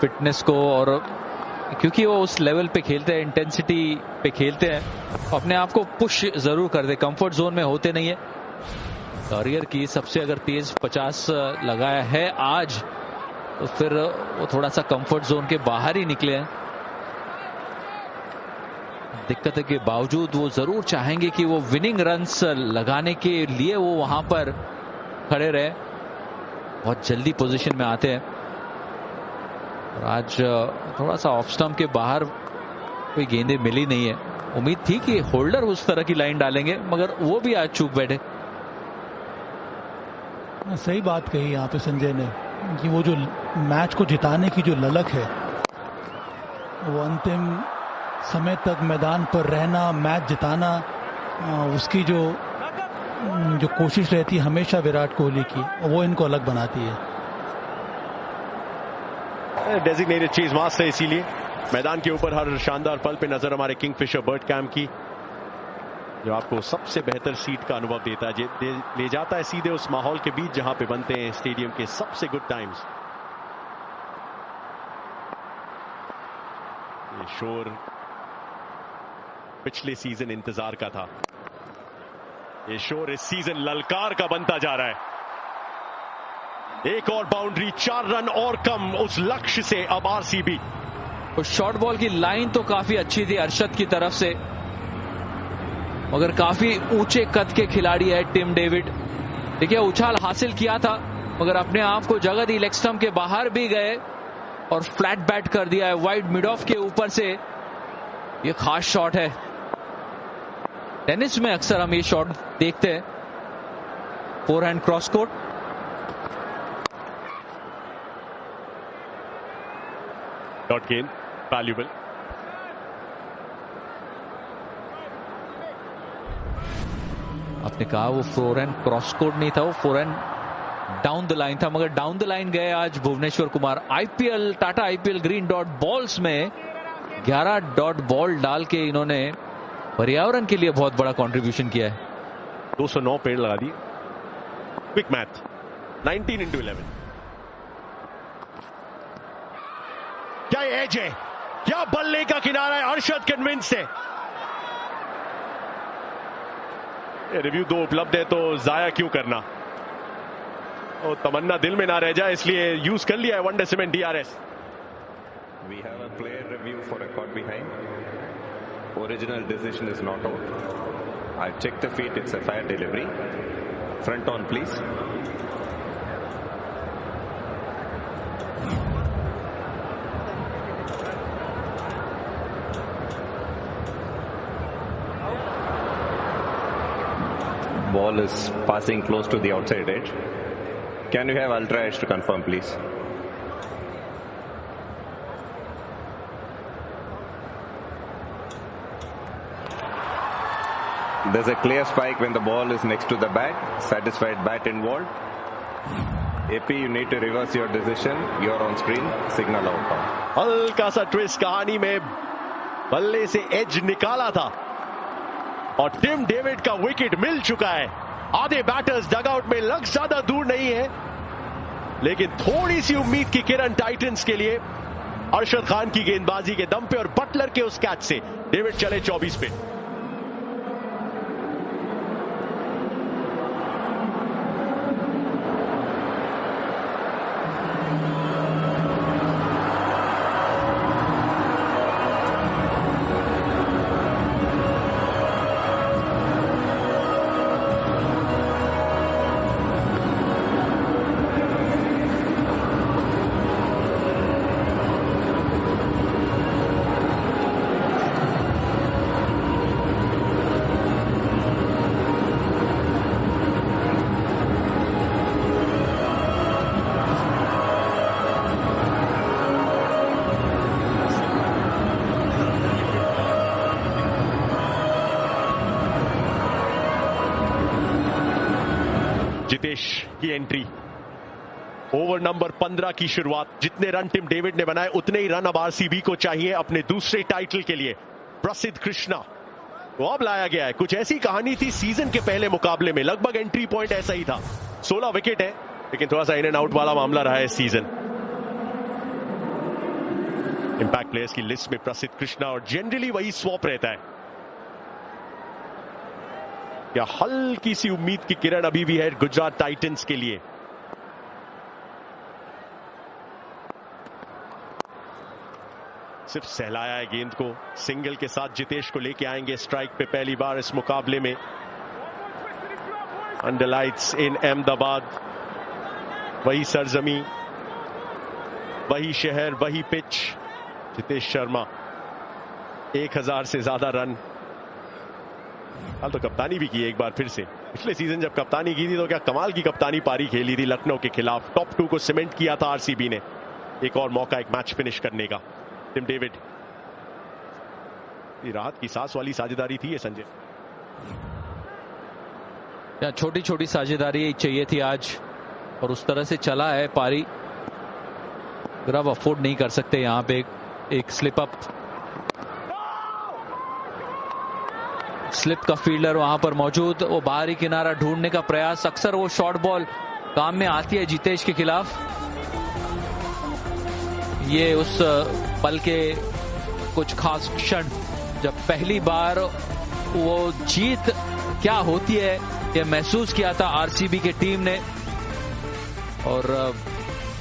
Fitness को, और क्योंकि वो उस लेवल पे खेलते हैं, इंटेंसिटी पे खेलते हैं, अपने आप को पुश जरूर करते, कंफर्ट जोन में होते नहीं है। करियर की सबसे अगर तेज 50 लगाया है आज, तो फिर वो थोड़ा सा कंफर्ट जोन के बाहर ही निकले हैं। दिक्कत के बावजूद वो जरूर चाहेंगे कि वो विनिंग रन्स लगाने के लिए वो वहां पर खड़े रहे। बहुत जल्दी पोजीशन में आते हैं, और आज थोड़ा सा ऑफ स्टंप के बाहर कोई गेंदें मिली नहीं है। उम्मीद थी कि होल्डर उस तरह की लाइन डालेंगे, मगर वो भी आज चूक बैठे। सही बात कही यहाँ पे संजय ने कि वो जो मैच को जिताने की जो ललक है, वो अंतिम समय तक मैदान पर रहना, मैच जिताना, उसकी जो कोशिश रहती है हमेशा विराट कोहली की, वो इनको अलग बनाती है। डेजिग्नेटेड चेज मास्टर, इसीलिए मैदान के ऊपर हर शानदार पल पे नजर हमारे किंगफिशर बर्ड कैम की, जो आपको सबसे बेहतर सीट का अनुभव देता है, ले जाता है सीधे उस माहौल के बीच जहां पे बनते हैं स्टेडियम के सबसे गुड टाइम्स। ये शोर पिछले सीजन इंतजार का था, ये शोर इस सीजन ललकार का बनता जा रहा है। एक और बाउंड्री, 4 रन और कम उस लक्ष्य से अब आरसीबी। उस शॉर्ट बॉल की लाइन तो काफी अच्छी थी अरशद की तरफ से, मगर काफी ऊंचे कद के खिलाड़ी है टिम डेविड। देखिए उछाल हासिल किया था, मगर अपने आप को जगह दी, लेग स्टंप के बाहर भी गए और फ्लैट बैट कर दिया है वाइड मिड ऑफ के ऊपर से। ये खास शॉट है, टेनिस में अक्सर हम ये शॉट देखते हैं। फोरहैंड क्रॉस कोर्ट, डॉट गेंद वैल्यूबल। आपने कहा वो फोरहैंड क्रॉस कोर्ट नहीं था, वो फोरहैंड डाउन द लाइन था, मगर डाउन द लाइन गए आज Bhuvneshwar Kumar. IPL, Tata IPL green dot balls में 11 डॉट बॉल डाल के इन्होंने पर्यावरण के लिए बहुत बड़ा कंट्रीब्यूशन किया है। 209 पेड़ लगा दिए। Quick math, 19 into 11। क्या एज है, क्या बल्ले का किनारा है, अरशद कन्विंस है। रिव्यू 2 उपलब्ध है तो जाया क्यों करना, और तमन्ना दिल में ना रह जाए इसलिए यूज कर लिया है one day cement DRS। We have a player review for a caught behind. Original decision is not out. I've checked the feet, it's a fair delivery. Front on please. Ball is passing close to the outside edge. Can you have ultra edge to confirm please? There's a clear spike when the ball is next to the bat. Satisfied bat involved. AP, you need to reverse your decision. You're on screen. Signal out. हल्का सा twist कहानी में, बल्ले से as निकाला था और Tim David का विकेट मिल चुका है। आधे बैटर्स डगआउट में, लग ज्यादा दूर नहीं है, लेकिन थोड़ी सी उम्मीद की किरण टाइटंस के लिए अरशद खान की गेंदबाजी के दम पे और बटलर के उस कैच से डेविड चले 24 पे। जितेश की एंट्री, ओवर नंबर 15 की शुरुआत। जितने रन टिम डेविड ने बनाए उतने ही रन अब आरसीबी को चाहिए अपने दूसरे टाइटल के लिए। प्रसिद्ध कृष्णा वो अब लाया गया है। कुछ ऐसी कहानी थी सीजन के पहले मुकाबले में, लगभग एंट्री पॉइंट ऐसा ही था। 16 विकेट है, लेकिन थोड़ा सा इन एंड आउट वाला मामला रहा है इस सीजन। इंपैक्ट प्लेयर्स की लिस्ट में प्रसिद्ध कृष्णा और जनरली वही स्वॉप रहता है। क्या हल्की सी उम्मीद की किरण अभी भी है गुजरात टाइटंस के लिए। सिर्फ सहलाया है गेंद को। सिंगल के साथ जितेश को लेके आएंगे स्ट्राइक पे पहली बार इस मुकाबले में। अंडर लाइट्स इन अहमदाबाद, वही सरजमी, वही शहर, वही पिच। जितेश शर्मा 1000 से ज्यादा रन। कल तो कप्तानी भी की एक बार फिर से। पिछले सीजन जब कप्तानी की थी तो क्या कमाल की कप्तानी पारी खेली थी लखनऊ के खिलाफ। टॉप 2 को सीमेंट किया था आरसीबी ने। एक और मौका एक मैच फिनिश करने का। टिम डेविड, राहत की सांस वाली साझेदारी थी ये संजय। छोटी छोटी साझेदारी चाहिए थी आज और उस तरह से चला है पारी। फिर आप अफोर्ड नहीं कर सकते यहां पे एक स्लिप अप। स्लिप का फील्डर वहां पर मौजूद, वो बाहरी किनारा ढूंढने का प्रयास। अक्सर वो शॉर्ट बॉल काम में आती है जितेश के खिलाफ। ये उस पल के कुछ खास क्षण जब पहली बार वो जीत क्या होती है ये महसूस किया था आरसीबी की टीम ने। और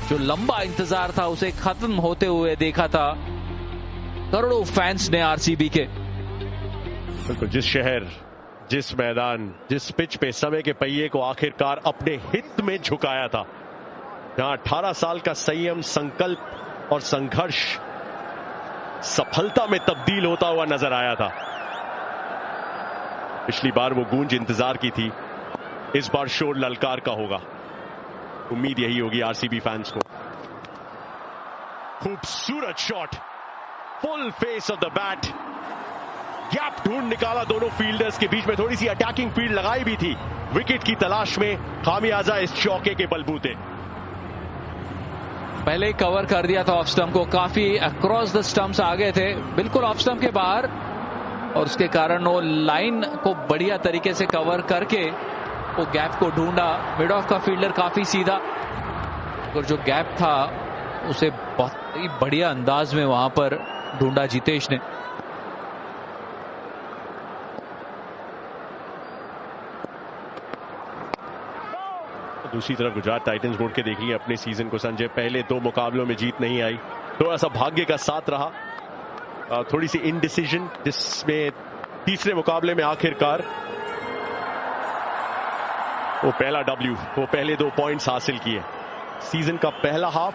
जो लंबा इंतजार था उसे खत्म होते हुए देखा था करोड़ों फैंस ने आरसीबी के। बिल्कुल, जिस शहर, जिस मैदान, जिस पिच पे समय के पहिए को आखिरकार अपने हित में झुकाया था, जहां 18 साल का संयम, संकल्प और संघर्ष सफलता में तब्दील होता हुआ नजर आया था। पिछली बार वो गूंज इंतजार की थी, इस बार शोर ललकार का होगा। उम्मीद यही होगी आरसीबी फैंस को। खूबसूरत shot, full face of the bat. Gap ढूंढ निकाला दोनों फील्डर्स के बीच में। थोड़ी सी अटैकिंग फील्ड लगाई भी थी विकेट की तलाश में। खामियाजा इस चौके के बलबूते। पहले ही कवर कर दिया था ऑफ स्टंप को। काफी अक्रॉस द स्टंप्स आ गए थे, बिल्कुल ऑफ स्टंप के बाहर, और उसके कारण वो लाइन को बढ़िया तरीके से कवर करके वो गैप को ढूंढा। मिड ऑफ का फील्डर काफी सीधा, और जो गैप था उसे बहुत ही बढ़िया अंदाज में वहां पर ढूंढा जितेश ने। दूसरी तरफ गुजरात टाइटंस बोर्ड के देखिए अपने सीजन को संजय। पहले 2 मुकाबलों में जीत नहीं आई, थोड़ा सा भाग्य का साथ रहा, थोड़ी सी इनडिसीजन, जिसमें तीसरे मुकाबले में आखिरकार वो पहला W, वो पहले 2 पॉइंट्स हासिल किए। सीजन का पहला हाफ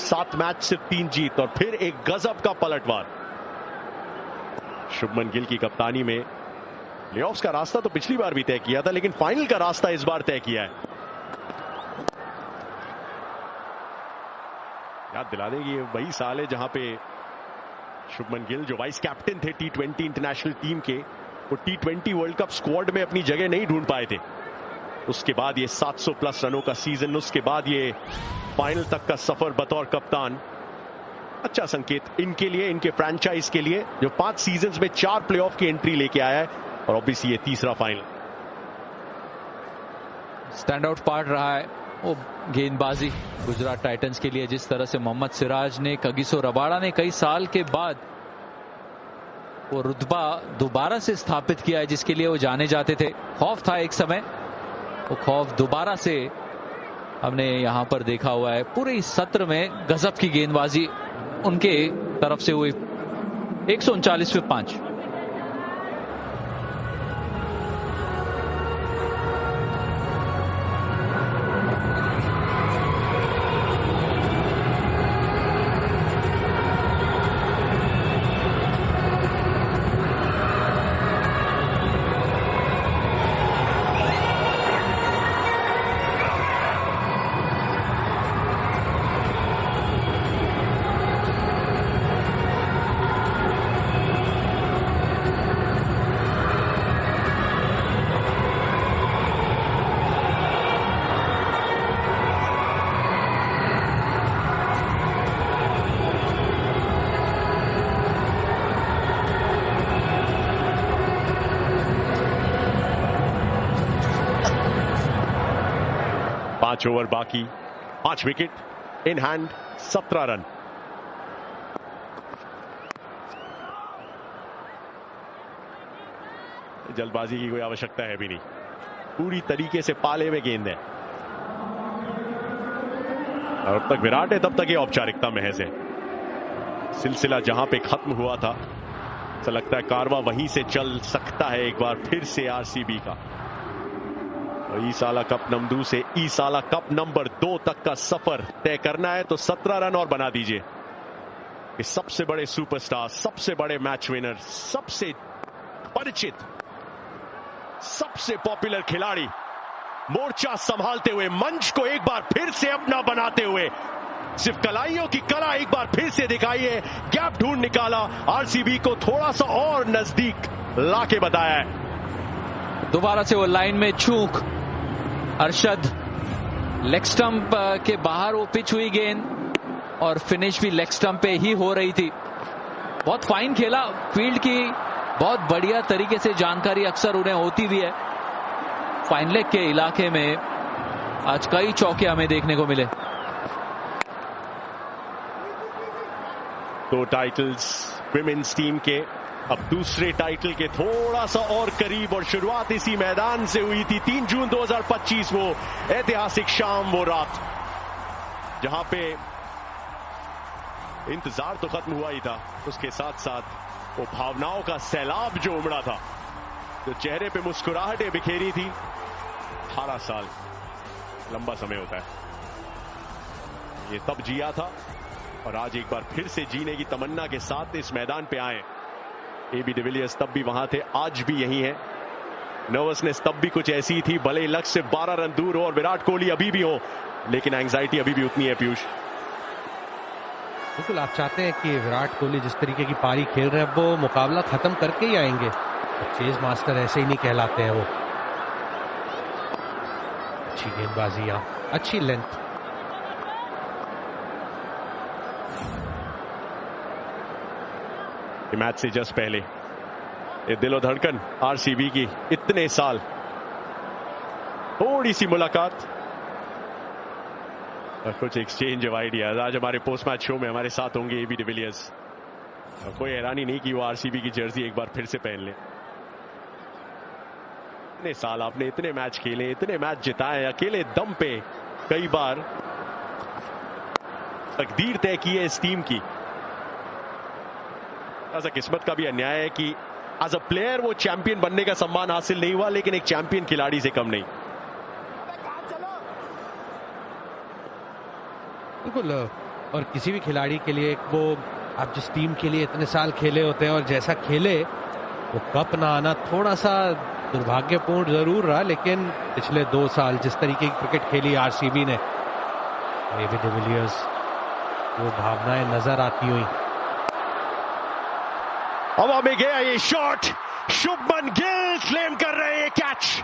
7 मैच से 3 जीत और फिर एक गजब का पलटवार। शुभमन गिल की कप्तानी में प्लेऑफ्स का रास्ता तो पिछली बार भी तय किया था, लेकिन फाइनल का रास्ता इस बार तय किया है। याद दिला दें ये वही साल है जहां पे शुभमन गिल, जो वाइस कैप्टन थे T20 इंटरनेशनल टीम के, वो T20 वर्ल्ड कप स्क्वाड में अपनी जगह नहीं ढूंढ पाए थे। उसके बाद ये 700 प्लस रनों का सीजन, उसके बाद ये फाइनल तक का सफर बतौर कप्तान। अच्छा संकेत इनके लिए, इनके फ्रेंचाइज के लिए, जो 5 सीजन्स में 4 प्लेऑफ की एंट्री लेके आया है, और ऑब्वियसली ये तीसरा फाइनल। स्टैंड आउट पार्ट रहा है वो गेंदबाजी गुजरात टाइटंस के लिए। जिस तरह से मोहम्मद सिराज ने, कगिसो रबाड़ा ने कई साल के बाद वो रुतबा दोबारा से स्थापित किया है जिसके लिए वो जाने जाते थे। खौफ था एक समय, वो खौफ दोबारा से हमने यहां पर देखा हुआ है। पूरे सत्र में गजब की गेंदबाजी उनके तरफ से हुई। 139 पे 5। ओवर बाकी, 5 विकेट इन हैंड, 17 रन। जल्दबाजी की कोई आवश्यकता है भी नहीं, पूरी तरीके से पाले में गेंद है। और अब तक विराट है, तब तक ये औपचारिकता महज है। सिलसिला जहां पे खत्म हुआ था, ऐसा लगता है कारवां वहीं से चल सकता है एक बार फिर से आरसीबी का। और ईसाला कप नंबर 2 से ईसाला कप नंबर 2 तक का सफर तय करना है तो 17 रन और बना दीजिए। इस सबसे बड़े सुपरस्टार, सबसे बड़े मैच विनर, सबसे परिचित, सबसे पॉपुलर खिलाड़ी मोर्चा संभालते हुए, मंच को एक बार फिर से अपना बनाते हुए, सिर्फ कलाइयों की कला एक बार फिर से दिखाई है, गैप ढूंढ निकाला, आरसीबी को थोड़ा सा और नजदीक लाके बताया है। दोबारा से वो लाइन में चूक, अरशद लेग स्टंप के बाहर वो पिच हुई गेंद और फिनिश भी लेग स्टंप पे ही हो रही थी। बहुत फाइन खेला, फील्ड की बहुत बढ़िया तरीके से जानकारी अक्सर उन्हें होती भी है। फाइन लेग के इलाके में आज कई चौके हमें देखने को मिले। 2 टाइटल्स विमेन्स टीम के, अब दूसरे टाइटल के थोड़ा सा और करीब, और शुरुआत इसी मैदान से हुई थी। 3 जून 2025 वो ऐतिहासिक शाम, वो रात जहां पे इंतजार तो खत्म हुआ ही था, उसके साथ साथ वो भावनाओं का सैलाब जो उमड़ा था, जो चेहरे पे मुस्कुराहटें बिखेरी थी। 18 साल लंबा समय होता है, ये तब जिया था और आज एक बार फिर से जीने की तमन्ना के साथ इस मैदान पे आए। एबी डिविलियर्स तब भी वहां थे, आज भी यही है। नर्वसनेस तब भी कुछ ऐसी थी, भले लक्ष्य से 12 रन दूर हो और विराट कोहली अभी भी हो, लेकिन एंग्जाइटी अभी भी उतनी है। पीयूष, बिल्कुल आप चाहते हैं कि विराट कोहली जिस तरीके की पारी खेल रहे हैं वो मुकाबला खत्म करके ही आएंगे। चेज मास्टर ऐसे ही नहीं कहलाते हैं वो। अच्छी गेंदबाजी, अच्छी लेंथ। मैच से जस्ट पहले ये दिलो धड़कन आरसीबी की, इतने साल, थोड़ी सी मुलाकात और कुछ एक्सचेंज ऑफ आइडियाज। आज हमारे पोस्ट मैच शो में हमारे साथ होंगे एबी डिविलियर्स। कोई हैरानी नहीं कि वो आरसीबी की जर्सी एक बार फिर से पहन ले। इतने साल आपने इतने मैच खेले, इतने मैच जिताए, अकेले दम पे कई बार तकदीर तय की है इस टीम की। ऐसा किस्मत का भी अन्याय है कि एज अ प्लेयर वो चैंपियन बनने का सम्मान हासिल नहीं हुआ, लेकिन एक चैंपियन खिलाड़ी से कम नहीं। बिल्कुल, और किसी भी खिलाड़ी के लिए वो आप जिस टीम के लिए इतने साल खेले होते हैं और जैसा खेले, वो कप ना आना थोड़ा सा दुर्भाग्यपूर्ण जरूर रहा, लेकिन पिछले 2 साल जिस तरीके की क्रिकेट खेली आरसीबी ने, एबी डिविलियर्स, वो भावनाएं नजर आती हुई। हवा में गया ये शॉट, शुभमन गिल क्लेम कर रहे हैं कैच।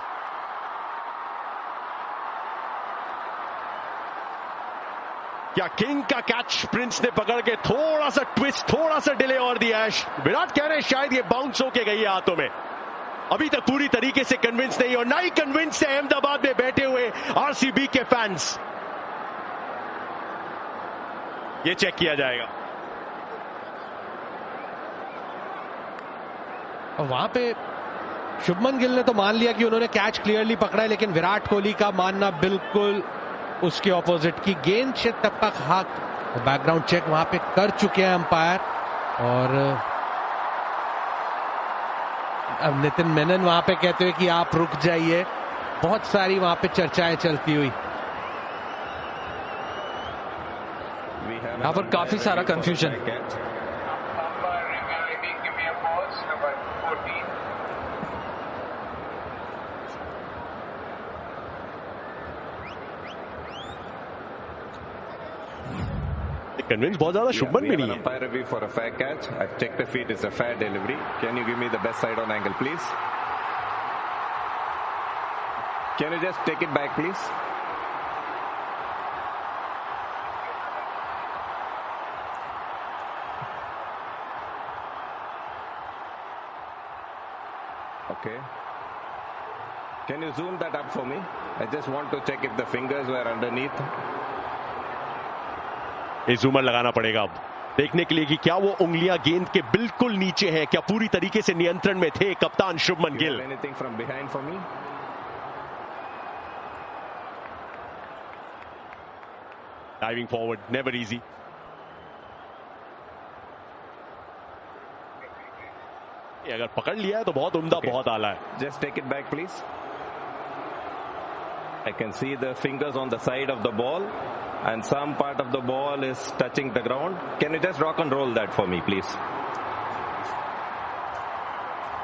क्या किंग का कैच प्रिंस ने पकड़ के थोड़ा सा ट्विस्ट, थोड़ा सा डिले और दिया है। विराट कह रहे हैं शायद ये बाउंस होके गई है हाथों में, अभी तक पूरी तरीके से कन्विंस नहीं, और ना ही कन्विंस है अहमदाबाद में बैठे हुए आरसीबी के फैंस। ये चेक किया जाएगा। और वहां पे शुभमन गिल ने तो मान लिया कि उन्होंने कैच क्लियरली पकड़ा है, लेकिन विराट कोहली का मानना बिल्कुल उसके ऑपोजिट की गेंद से टप्पा हाथ। बैकग्राउंड चेक वहां पे कर चुके हैं अंपायर, और अब नितिन मेनन वहां पे कहते हुए कि आप रुक जाइए। बहुत सारी वहां पे चर्चाएं चलती हुई। यहाँ पर काफी सारा कंफ्यूजन। कन्विंस बहुत ज्यादा शुभमन भी नहीं है। Umpire review for a fair catch. I've checked the feet. It's a fair delivery. Can you give me the best side on angle, please? Can you just take it back, please? Okay. Can you zoom that up for me? I just want to check if the fingers were underneath. ये जूमर लगाना पड़ेगा अब। देखने के लिए कि क्या वो उंगलियां गेंद के बिल्कुल नीचे हैं, क्या पूरी तरीके से नियंत्रण में थे कप्तान Shubman Gill. Anything from behind for me? Diving forward, never easy. ये अगर पकड़ लिया है तो बहुत उम्दा, बहुत आला है। Just take it back, please. I can see the fingers on the side of the ball, and some part of the ball is touching the ground. Can you just rock and roll that for me, please?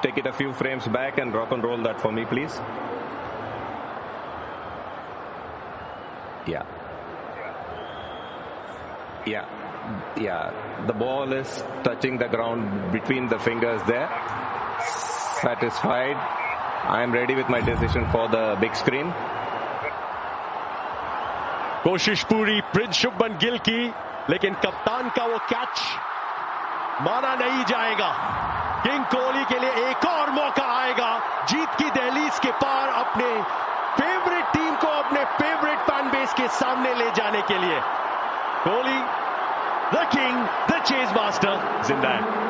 Take it a few frames back and rock and roll that for me, please. Yeah. The ball is touching the ground between the fingers there. Satisfied. I am ready with my decision for the big screen. कोशिश पूरी Prince Shubman Gill की, लेकिन कप्तान का वो catch माना नहीं जाएगा। किंग कोहली के लिए एक और मौका आएगा जीत की दहलीज के पार अपने फेवरेट टीम को अपने फेवरेट फैन बेस के सामने ले जाने के लिए। Kohli the king, the chase master जिंदा है।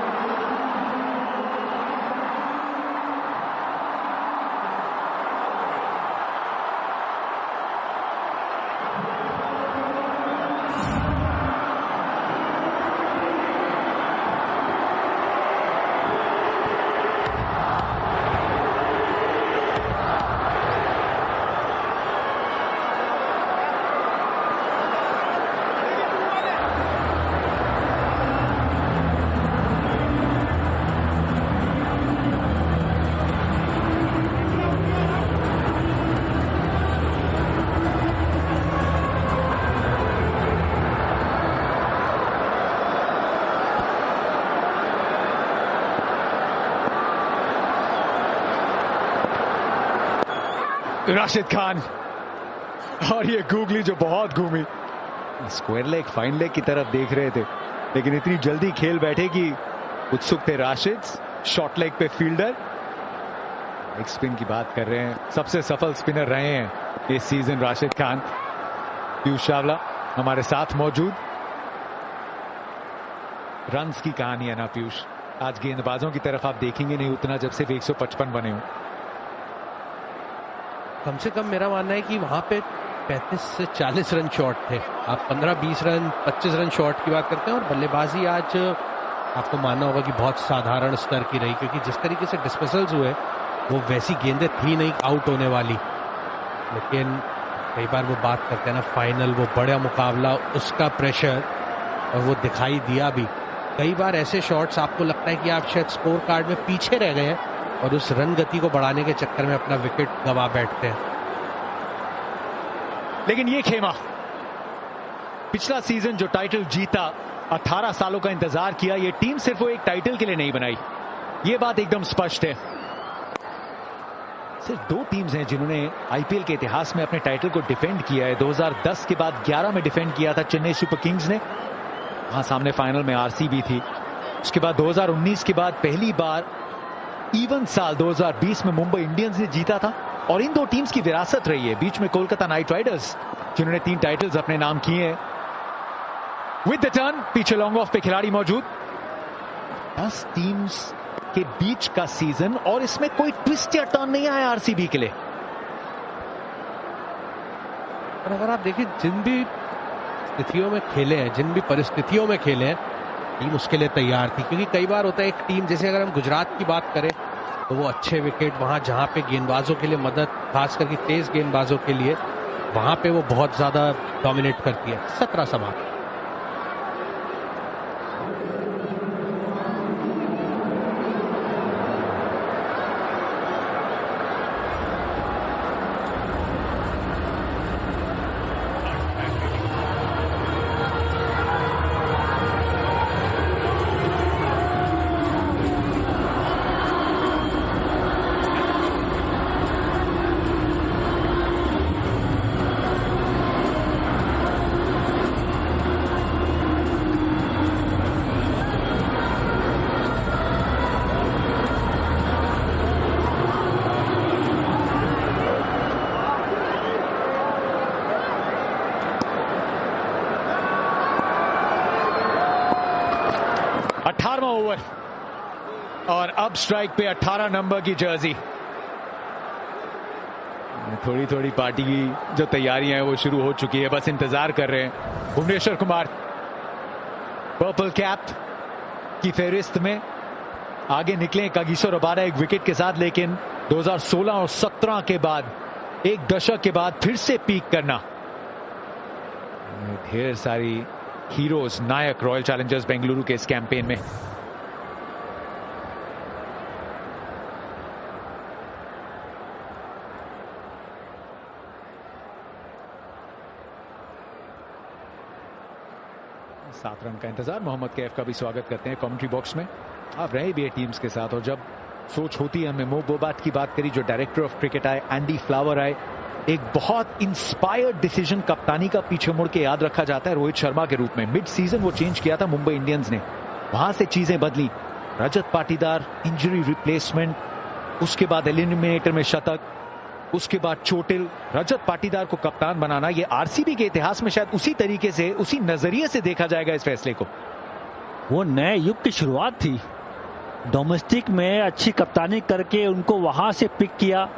राशिद खान और ये गूगली जो बहुत घूमी, स्क्वायर लेग फाइन लेग की तरफ देख रहे थे, लेकिन इतनी जल्दी खेल बैठे कि उत्सुक थे राशिद। शॉर्ट लेग पे फील्डर, एक स्पिन की बात कर रहे हैं, सबसे सफल स्पिनर रहे हैं इस सीजन राशिद खान। पीयूष चावला हमारे साथ मौजूद। रन्स की कहानी है ना पीयूष, आज गेंदबाजों की तरफ आप देखेंगे नहीं उतना जब सिर्फ 155 बने हो। कम से कम मेरा मानना है कि वहां पे 35 से 40 रन शॉट थे। आप 15-20 रन 25 रन शॉट की बात करते हैं, और बल्लेबाजी आज आपको मानना होगा कि बहुत साधारण स्तर की रही, क्योंकि जिस तरीके से डिस्मिसल्स हुए वो वैसी गेंदें थी नहीं आउट होने वाली। लेकिन कई बार वो बात करते हैं ना, फाइनल वो बड़ा मुकाबला, उसका प्रेशर, और वो दिखाई दिया भी। कई बार ऐसे शॉट्स आपको लगता है कि आप शायद स्कोर कार्ड में पीछे रह गए हैं और उस रन गति को बढ़ाने के चक्कर में अपना विकेट गंवा बैठते हैं। लेकिन ये खेमा, पिछला सीजन जो टाइटल जीता, 18 सालों का इंतजार किया, ये टीम सिर्फ वो एक टाइटल के लिए नहीं बनाई, ये बात एकदम स्पष्ट है। सिर्फ 2 टीम्स हैं जिन्होंने आईपीएल के इतिहास में अपने टाइटल को डिफेंड किया है। 2010 के बाद 11 में डिफेंड किया था चेन्नई सुपर किंग्स ने, वहां सामने फाइनल में आरसीबी थी। उसके बाद 2019 के बाद पहली बार इवन साल 2020 में मुंबई इंडियंस ने जीता था, और इन 2 टीम्स की विरासत रही है। बीच में कोलकाता नाइट राइडर्स जिन्होंने 3 टाइटल्स अपने नाम किए हैं। विद द टर्न, पीछे लॉन्ग ऑफ पे खिलाड़ी मौजूद। 10 टीम्स के बीच का सीजन, और इसमें कोई ट्विस्ट या टर्न नहीं आया आरसीबी के लिए। और अगर आप देखिए, जिन भी स्थितियों में खेले हैं, जिन भी परिस्थितियों में खेले हैं, टीम उसके लिए तैयार थी। क्योंकि कई बार होता है एक टीम, जैसे अगर हम गुजरात की बात करें, तो वो अच्छे विकेट वहां जहां पे गेंदबाजों के लिए मदद, खास करके तेज गेंदबाजों के लिए, वहां पे वो बहुत ज्यादा डोमिनेट करती है। 17 समाप्त। ओवर और अब स्ट्राइक पे 18 नंबर की जर्सी। थोड़ी थोड़ी पार्टी की जो तैयारियां हैं वो शुरू हो चुकी है, बस इंतजार कर रहे हैं। भुवनेश्वर कुमार पर्पल कैप की फहरिस्त में आगे निकले। कागिसो रबाडा एक विकेट के साथ, लेकिन 2016 और 17 के बाद एक दशक के बाद फिर से पीक करना। ढेर सारी हीरोज, नायक रॉयल चैलेंजर्स बेंगलुरु के इस कैंपेन में। सात रन का इंतजार। मोहम्मद कैफ का भी स्वागत करते हैं कमेंट्री बॉक्स में। आप रहे भी है टीम्स के साथ, और जब सोच होती है, हमने मो बोबाट की बात करी जो डायरेक्टर ऑफ क्रिकेट आए, एंडी फ्लावर आए, एक बहुत इंस्पायर्ड डिसीजन कप्तानी का पीछे मुड़ के याद रखा जाता है रोहित शर्मा के रूप में। मिड सीजन वो चेंज किया था मुंबई इंडियंस ने, वहां से चीजें बदली। रजत पाटीदार इंजरी रिप्लेसमेंट, उसके बाद एलिमिनेटर में शतक, उसके बाद चोटिल, रजत पाटीदार को कप्तान बनाना, ये आरसीबी के इतिहास में शायद उसी तरीके से, उसी नजरिए से देखा जाएगा इस फैसले को। वो नए युग की शुरुआत थी। डोमेस्टिक में अच्छी कप्तानी करके उनको वहां से पिक किया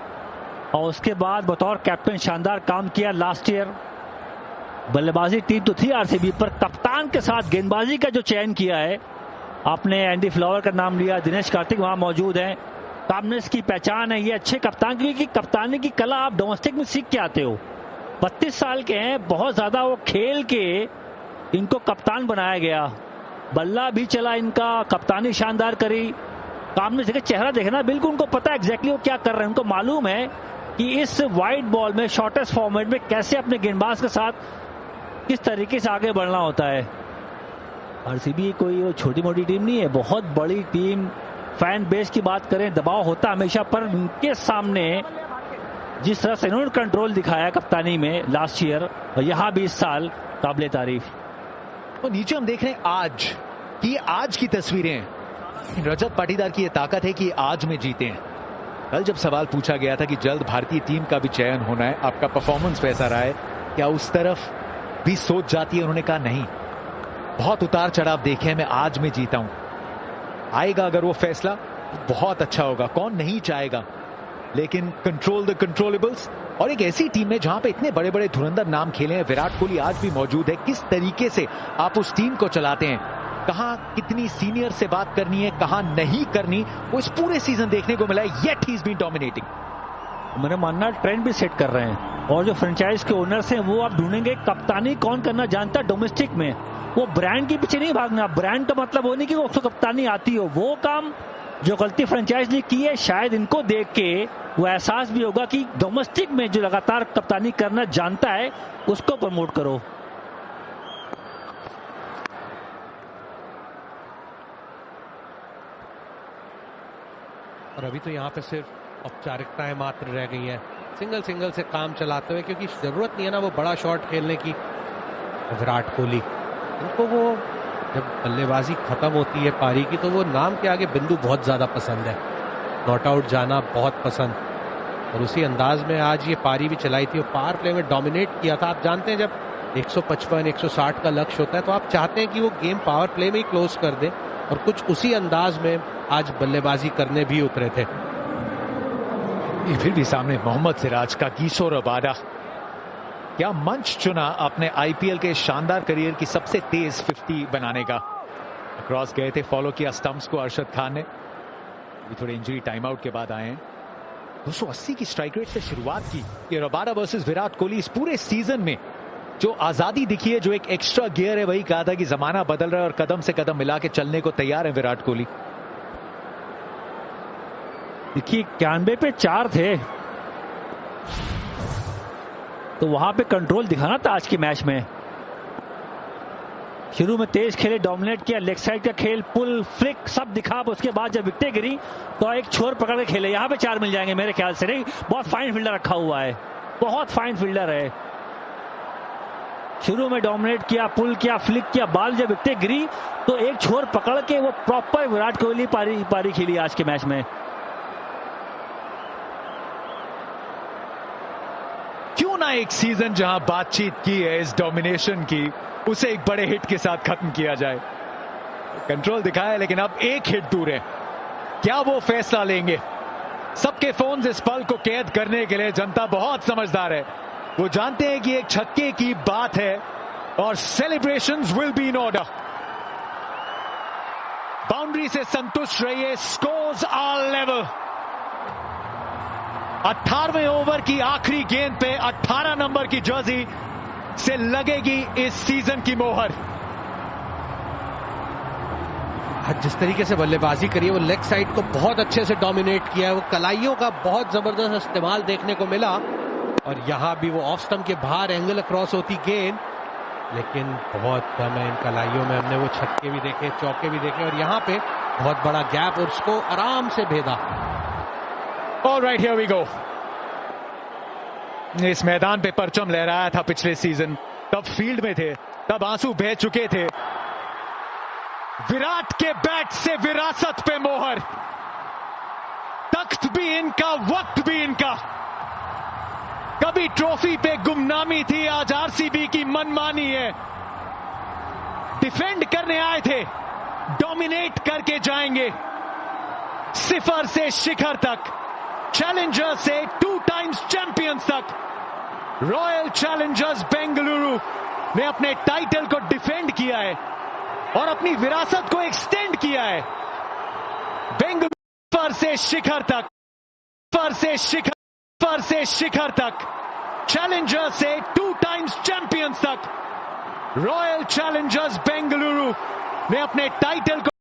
और उसके बाद बतौर कैप्टन शानदार काम किया लास्ट ईयर। बल्लेबाजी टीम तो थी आरसीबी, पर कप्तान के साथ गेंदबाजी का जो चयन किया है, आपने एंडी फ्लावर का नाम लिया, दिनेश कार्तिक वहां मौजूद हैं, कामनेस की पहचान है ये अच्छे कप्तान, क्योंकि कप्तानी की कला आप डोमेस्टिक में सीख के आते हो। 32 साल के हैं, बहुत ज्यादा वो खेल के इनको कप्तान बनाया गया। बल्ला भी चला इनका, कप्तानी शानदार करी। कामनेस देखिए, चेहरा देखना, बिल्कुल उनको पता है एग्जैक्टली वो क्या कर रहे हैं। उनको मालूम है कि इस वाइड बॉल में, शॉर्टेस्ट फॉर्मेट में कैसे अपने गेंदबाज के साथ किस तरीके से आगे बढ़ना होता है। आरसीबी कोई छोटी मोटी टीम नहीं है, बहुत बड़ी टीम। फैन बेस की बात करें, दबाव होता हमेशा, पर उनके सामने जिस तरह से इन्होंने कंट्रोल दिखाया कप्तानी में लास्ट ईयर और यहां भी इस साल, काबिले तारीफ। तो नीचे हम देख रहे हैं आज की तस्वीरें। रजत पाटीदार की ये ताकत है कि आज में जीते हैं। कल जब सवाल पूछा गया था कि जल्द भारतीय टीम का भी चयन होना है, आपका परफॉर्मेंस वैसा रहा है, क्या उस तरफ भी सोच जाती है? उन्होंने कहा नहीं, बहुत उतार चढ़ाव देखे, मैं आज में जीता हूं। आएगा अगर वो फैसला, बहुत अच्छा होगा, कौन नहीं चाहेगा, लेकिन कंट्रोल द कंट्रोलेबल्स। और एक ऐसी टीम में जहां पे इतने बड़े बड़े धुरंधर नाम खेले हैं, विराट कोहली आज भी मौजूद है, किस तरीके से आप उस टीम को चलाते हैं, कहां कितनी सीनियर से बात करनी है, कहां नहीं करनी, वो इस पूरे सीजन देखने को मिला है। Yet he has been dominating. मेरा मानना ट्रेंड भी सेट कर रहे हैं, और जो फ्रेंचाइज के ओनर्स हैं वो आप ढूंढेंगे कप्तानी कौन करना जानता है डोमेस्टिक में। वो ब्रांड के पीछे नहीं भागना। ब्रांड का मतलब वो नहीं कि उसको कप्तानी आती हो। वो काम जो गलती फ्रेंचाइज ने की है, शायद इनको देख के वो एहसास भी होगा कि डोमेस्टिक में जो लगातार कप्तानी करना जानता है उसको प्रमोट करो। और अभी तो यहाँ पे सिर्फ औपचारिकताएं मात्र रह गई हैं, सिंगल सिंगल से काम चलाते हुए, क्योंकि जरूरत नहीं है ना वो बड़ा शॉट खेलने की। विराट कोहली, उनको वो जब बल्लेबाजी खत्म होती है पारी की, तो वो नाम के आगे बिंदु बहुत ज्यादा पसंद है, नॉट आउट जाना बहुत पसंद। और उसी अंदाज में आज ये पारी भी चलाई थी, और पावर प्ले में डोमिनेट किया था। आप जानते हैं जब 155-160 का लक्ष्य होता है तो आप चाहते हैं कि वो गेम पावर प्ले में ही क्लोज कर दे, और कुछ उसी अंदाज में आज बल्लेबाजी करने भी उतरे थे। फिर भी सामने मोहम्मद सिराज का, कागिसो रबाडा, क्या मंच चुना अपने आईपीएल के शानदार करियर की सबसे तेज 50 बनाने का। क्रॉस गए थे, फॉलो किया स्टंप्स को अरशद खान ने, थोड़े इंजरी टाइम आउट के बाद आए हैं। 280 की स्ट्राइक रेट से शुरुआत की ये रबाडा वर्सेस विराट कोहली। इस पूरे सीजन में जो आजादी दिखी है, जो एक एक्स्ट्रा गियर है, वही कहा था कि जमाना बदल रहा है और कदम से कदम मिला के चलने को तैयार है विराट कोहली। देखिए 91 पे 4 थे, तो वहां पे कंट्रोल दिखाना था आज के मैच में। शुरू में तेज खेले, डोमिनेट किया, लेग साइड का खेल, पुल, फ्लिक सब दिखा। उसके बाद जब विकेटें गिरी तो एक छोर पकड़ के खेले। यहां पे 4 मिल जाएंगे मेरे ख्याल से। नहीं, बहुत फाइन फील्डर रखा हुआ है, बहुत फाइन फील्डर है। शुरू में डोमिनेट किया, पुल किया, फ्लिक किया, बाल जब विकेटें गिरी तो एक छोर पकड़ के वो प्रॉपर विराट कोहली पारी खेली आज के मैच में। क्यों ना एक सीजन जहां बातचीत की है इस डोमिनेशन की, उसे एक बड़े हिट के साथ खत्म किया जाए। कंट्रोल दिखाया, लेकिन अब एक हिट दूर है। क्या वो फैसला लेंगे? सबके फोन इस पल को कैद करने के लिए जनता बहुत समझदार है। वो जानते हैं कि एक छक्के की बात है और celebrations will be in order. Boundary से संतुष्ट रहिए, स्कोर्स आर लेवल। 18वें ओवर की आखिरी गेंद पे 18 नंबर की जर्सी से लगेगी इस सीजन की मोहर। जिस तरीके से बल्लेबाजी करी है, वो लेग साइड को बहुत अच्छे से डोमिनेट किया है। वो कलाइयों का बहुत जबरदस्त इस्तेमाल देखने को मिला और यहां भी वो ऑफ स्टंप के बाहर एंगल क्रॉस होती गेंद, लेकिन बहुत कम है इन कलाइयों में। हमने वो छक्के भी देखे, चौके भी देखे और यहां पे बहुत बड़ा गैप और उसको आराम से भेदा। Alright, here we go. इस मैदान पे परचम लहराया था पिछले सीजन, तब फील्ड में थे, तब आंसू बह चुके थे। विराट के बैट से विरासत पे मोहर। तख्त भी इनका, वक्त भी इनका। कभी ट्रॉफी पे गुमनामी थी, आज आरसीबी की मनमानी है। डिफेंड करने आए थे, डोमिनेट करके जाएंगे। सिफर से शिखर तक, चैलेंजर से 2 टाइम्स चैंपियंस तक। रॉयल चैलेंजर्स बेंगलुरु ने अपने टाइटल को डिफेंड किया है और अपनी विरासत को एक्सटेंड किया है। बेंगलुरु पर से शिखर तक, पर से शिखर तक, चैलेंजर से 2 टाइम्स चैंपियंस तक। रॉयल चैलेंजर्स बेंगलुरु ने अपने टाइटल को